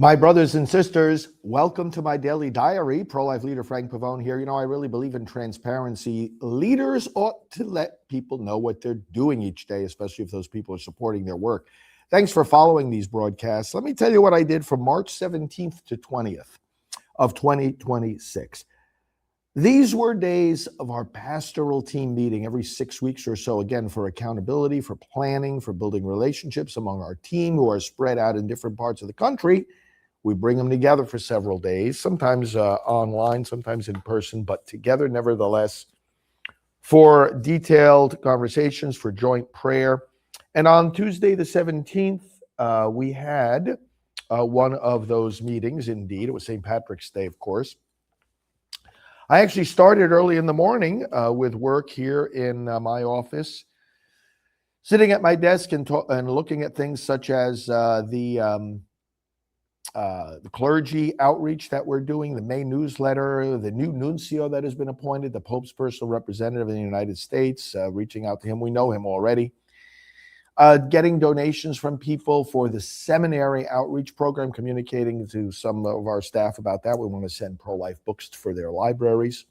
My brothers and sisters, welcome to my daily diary. Pro-life leader Frank Pavone here. I really believe in transparency. Leaders ought to let people know what they're doing each day, especially if those people are supporting their work. Thanks for following these broadcasts. Let me tell you what I did from March 17th to 20th of 2026. These were days of our pastoral team meeting every 6 weeks or so, again, for accountability, for planning, for building relationships among our team who are spread out in different parts of the country. We bring them together for several days, sometimes online, sometimes in person, but together nevertheless for detailed conversations, for joint prayer. And on Tuesday the 17th, we had one of those meetings, indeed. It was St. Patrick's Day, of course. I actually started early in the morning with work here in my office, sitting at my desk and looking at things such as the clergy outreach that we're doing, the May newsletter, the new nuncio that has been appointed, the Pope's personal representative in the United States, reaching out to him. We know him already. Getting donations from people for the seminary outreach program, communicating to some of our staff about that. We want to send pro-life books for their libraries.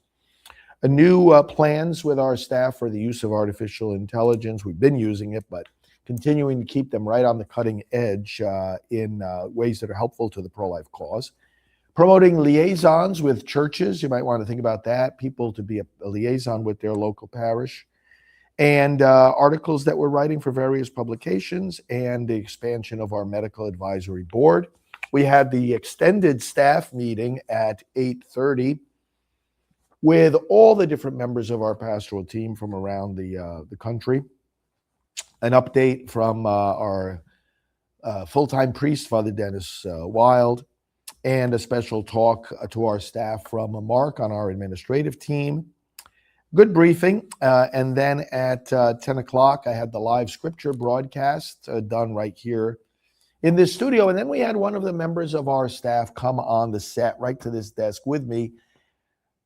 New plans with our staff for the use of artificial intelligence. We've been using it, but continuing to keep them right on the cutting edge in ways that are helpful to the pro-life cause. Promoting liaisons with churches. You might want to think about that. People to be a liaison with their local parish. And articles that we're writing for various publications, and the expansion of our medical advisory board. We had the extended staff meeting at 8:30 with all the different members of our pastoral team from around the country. An update from our full-time priest, Father Dennis Wild, and a special talk to our staff from Mark on our administrative team. Good briefing. And then at 10 o'clock, I had the live scripture broadcast done right here in this studio. And then we had one of the members of our staff come on the set right to this desk with me.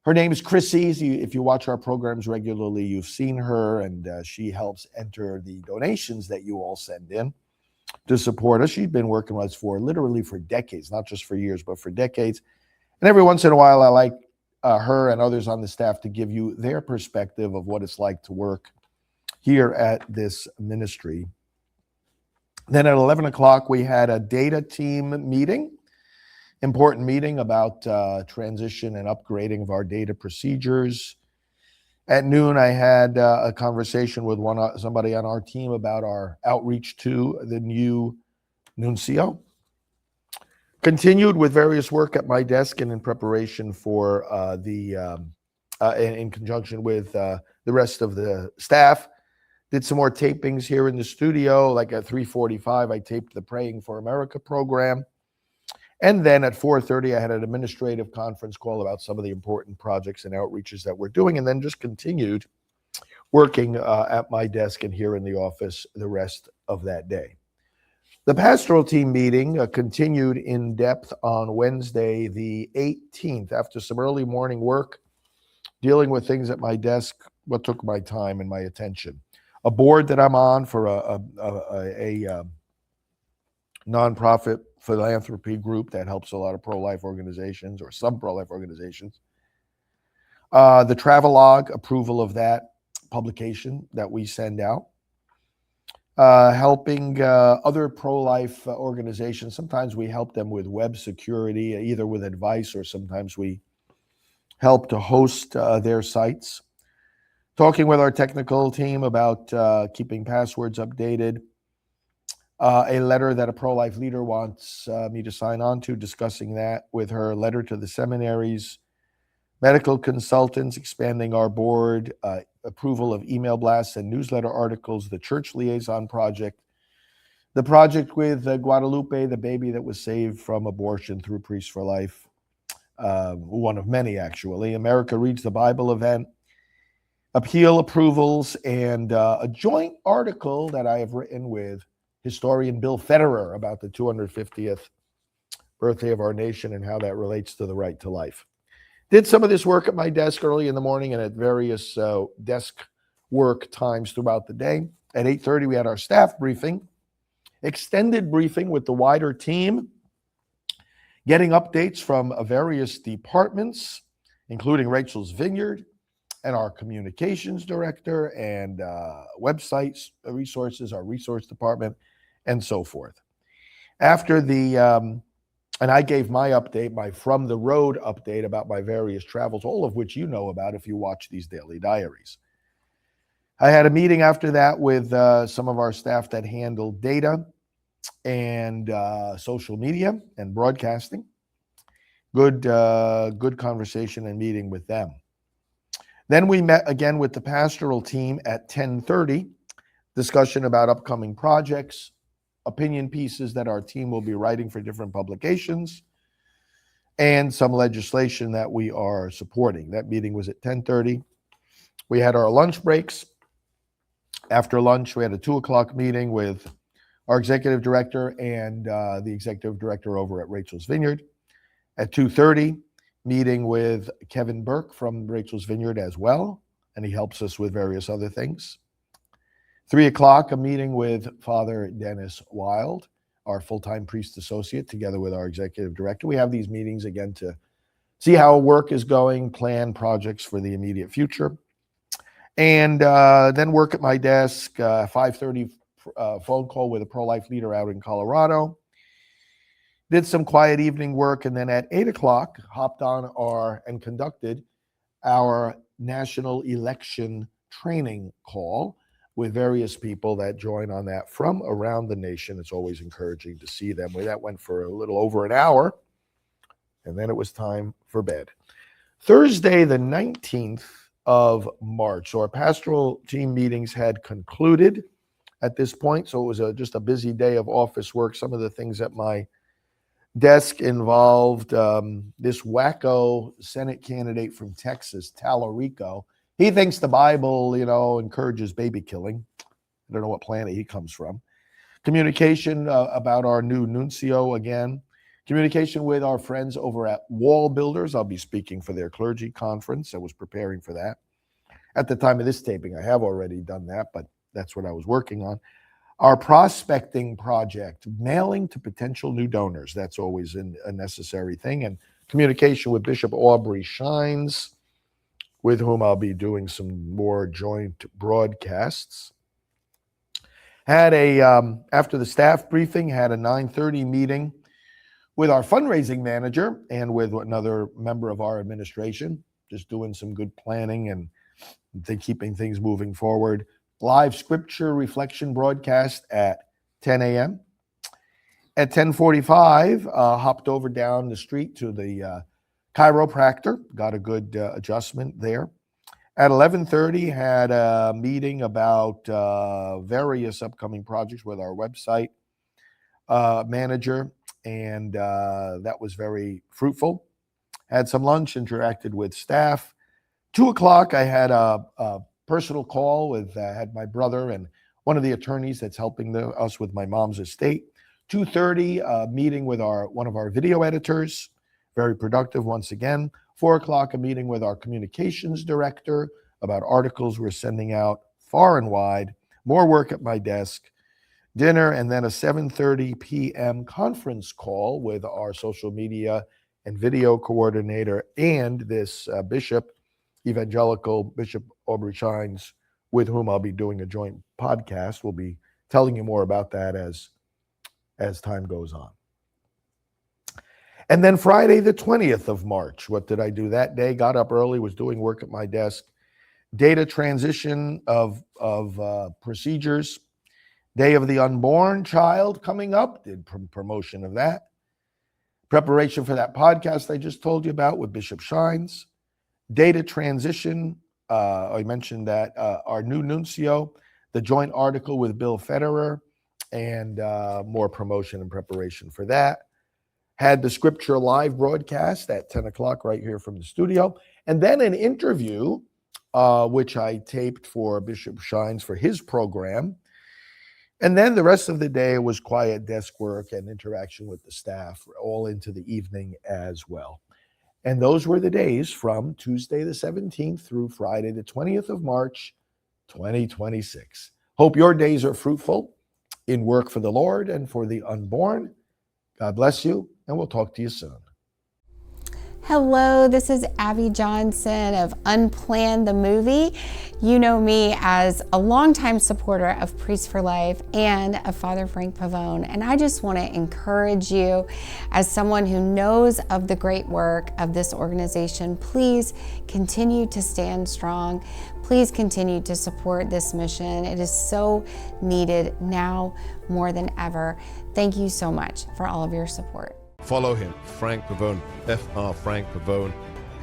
Her name is Chrissy. If you watch our programs regularly, you've seen her, and she helps enter the donations that you all send in to support us. She's been working with us literally for decades, not just for years, but for decades. And every once in a while, I like her and others on the staff to give you their perspective of what it's like to work here at this ministry. Then at 11 o'clock, we had a data team meeting. Important meeting about transition and upgrading of our data procedures. At noon, I had a conversation with somebody on our team about our outreach to the new nuncio. Continued with various work at my desk and in preparation for in conjunction with the rest of the staff. Did some more tapings here in the studio. Like at 3:45, I taped the Praying for America program. And then at 4:30, I had an administrative conference call about some of the important projects and outreaches that we're doing, and then just continued working at my desk and here in the office the rest of that day. The pastoral team meeting continued in depth on Wednesday, the 18th, after some early morning work, dealing with things at my desk, what took my time and my attention. A board that I'm on for a nonprofit philanthropy group that helps a lot of pro-life organizations, or some pro-life organizations. The travelogue, approval of that publication that we send out. Helping other pro-life organizations. Sometimes we help them with web security, either with advice, or sometimes we help to host their sites. Talking with our technical team about keeping passwords updated. A letter that a pro-life leader wants me to sign on to, discussing that with her. Letter to the seminaries, medical consultants, expanding our board, approval of email blasts and newsletter articles, the church liaison project, the project with Guadalupe, the baby that was saved from abortion through Priests for Life, one of many actually, America Reads the Bible event, appeal approvals, and a joint article that I have written with historian Bill Federer about the 250th birthday of our nation and how that relates to the right to life. Did some of this work at my desk early in the morning and at various desk work times throughout the day. At 8:30, we had our staff briefing, extended briefing with the wider team. getting updates from various departments, including Rachel's Vineyard and our communications director and websites, resources, our resource department, and so forth. After the, and I gave my update, my From the Road update about my various travels, all of which you know about if you watch these daily diaries. I had a meeting after that with some of our staff that handle data and social media and broadcasting. Good conversation and meeting with them. Then we met again with the pastoral team at 10:30, discussion about upcoming projects, opinion pieces that our team will be writing for different publications, and some legislation that we are supporting. That meeting was at 10:30. We had our lunch breaks. After lunch, we had a 2:00 meeting with our executive director and the executive director over at Rachel's Vineyard. At 2:30, meeting with Kevin Burke from Rachel's Vineyard as well, and he helps us with various other things. 3:00, a meeting with Father Dennis Wild, our full-time priest associate, together with our executive director. We have these meetings again to see how work is going, plan projects for the immediate future. And then work at my desk, 5:30 phone call with a pro-life leader out in Colorado. Did some quiet evening work, and then at 8:00, hopped on and conducted our national election training call with various people that join on that from around the nation. It's always encouraging to see them. That went for a little over an hour, and then it was time for bed. Thursday, the 19th of March. So our pastoral team meetings had concluded at this point. So it was just a busy day of office work. Some of the things at my desk involved this wacko Senate candidate from Texas, Tallarico. He thinks the Bible, encourages baby killing. I don't know what planet he comes from. Communication about our new nuncio again. Communication with our friends over at Wall Builders. I'll be speaking for their clergy conference. I was preparing for that. At the time of this taping, I have already done that, but that's what I was working on. Our prospecting project, mailing to potential new donors. That's always a necessary thing. And communication with Bishop Aubrey Shines, with whom I'll be doing some more joint broadcasts. Had after the staff briefing, had a 9:30 meeting with our fundraising manager and with another member of our administration, just doing some good planning and keeping things moving forward. Live scripture reflection broadcast at 10 a.m. At 10:45, hopped over down the street to the chiropractor, got a good adjustment there. At 11:30, had a meeting about various upcoming projects with our website manager, and that was very fruitful. Had some lunch, interacted with staff. 2:00, I had a personal call with had my brother and one of the attorneys that's helping us with my mom's estate. 2:30, meeting with one of our video editors, very productive once again. 4:00, a meeting with our communications director about articles we're sending out far and wide. More work at my desk. Dinner, and then a 7:30 p.m. conference call with our social media and video coordinator and this evangelical Bishop Aubrey Shines, with whom I'll be doing a joint podcast. We'll be telling you more about that as time goes on. And then Friday, the 20th of March, what did I do that day? Got up early, was doing work at my desk. Data transition of procedures. Day of the Unborn Child coming up, did promotion of that. Preparation for that podcast I just told you about with Bishop Shines. Data transition, I mentioned that our new nuncio, the joint article with Bill Federer, and more promotion and preparation for that. Had the Scripture Live broadcast at 10 o'clock right here from the studio. And then an interview, which I taped for Bishop Shines for his program. And then the rest of the day was quiet desk work and interaction with the staff, all into the evening as well. And those were the days from Tuesday the 17th through Friday the 20th of March, 2026. Hope your days are fruitful in work for the Lord and for the unborn. God bless you, and we'll talk to you soon. Hello, this is Abby Johnson of Unplanned the Movie. You know me as a longtime supporter of Priests for Life and of Father Frank Pavone, and I just want to encourage you as someone who knows of the great work of this organization, please continue to stand strong. Please continue to support this mission. It is so needed now more than ever. Thank you so much for all of your support. Follow him, Frank Pavone, Fr. Frank Pavone.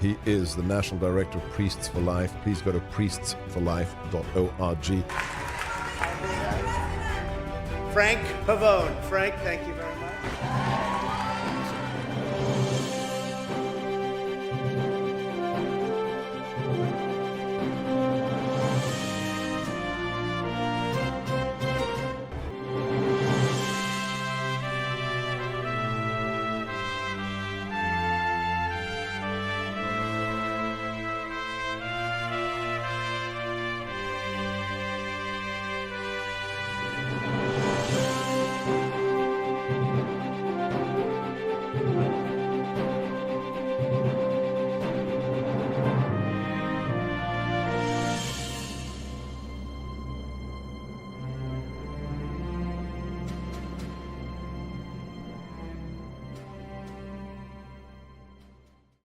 He is the National Director of Priests for Life. Please go to priestsforlife.org. Frank Pavone. Frank, thank you very much.